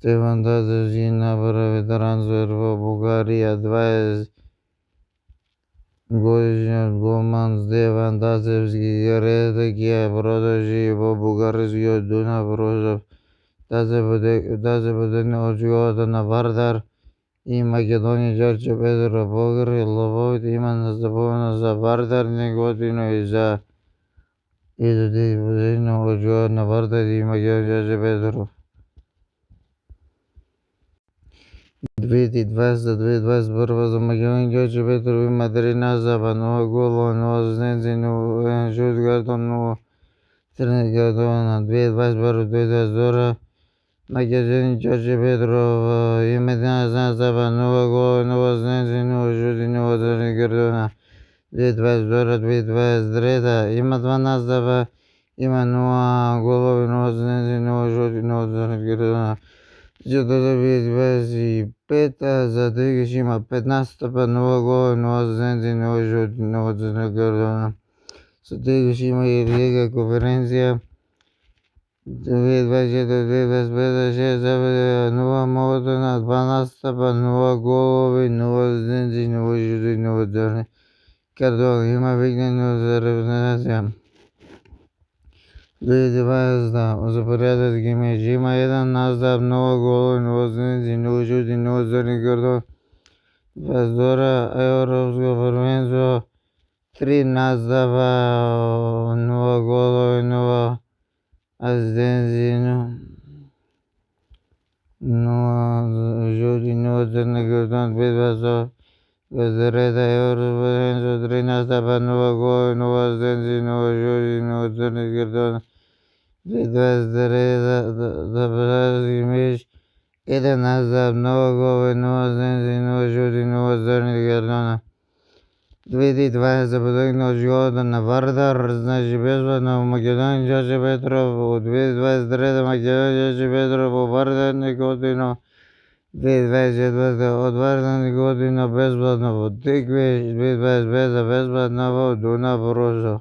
Стефан Дазовский направи трансфер в Бугария. 20-годишният голман Стефан Дазовски гръцкия продължи в бугарския Дунав Розов да се потегне от школата на Вардар и Македония Джордже Петров. Българи лъвовете има настъпване за Вардар неготино и да се потегне от школата на Вардар и Македония Джордже Петров. 2020-2021 за Македония Джордже Петров има 3 настъпа, 0 гола, 0 асистенции, 0 шут картон, 0 черни картона. 2021-2022 Македония Джордже Петров има 11 настъпа, 0 гола, 0 асистенции, 0 шути, 0 черни картона. 2022-2023 има 2 настъпа, има 0 голови, 0 асистенции, 0 шути, 0 черни картона. 2025 за Дригиш има 5 настъпа, 0 гола, 0 асистенции, 0 шути, 0 черни картона. За Дригиш има и Лига конференция. 2024-2025 6 забега, 0 могата на 2 настъпа, 0 голови, 0 асистенции, 0 шути, 0 черни картона. Има викнено за репрезентация. 2020 за приятелски меч има 1 настъп, 0 голови, 0 асистенции, 0 шути, 0 черни картона. 22 Европско първенство 3 настъпа, 0 голови, 0 асистенции, 0 шути, 0 черни картона. 2023 Европско първенство 3 настъпа, 0 голови, 0 асистенции, 0 шути, 0 черни картона. 2023 за приятелски меч 1 настъп, 0 голови, 0 асистенции, 0 шути, 0 черни картона. 2020 за потегне от школата на Вардар, значи безплатно Македония Джордже Петров. От 2023 Македония Джордже Петров по Вардар неготино. 2024 от Вардар неготино безплатно в Тиквиш. 2025 безплатно в Дунав Розов.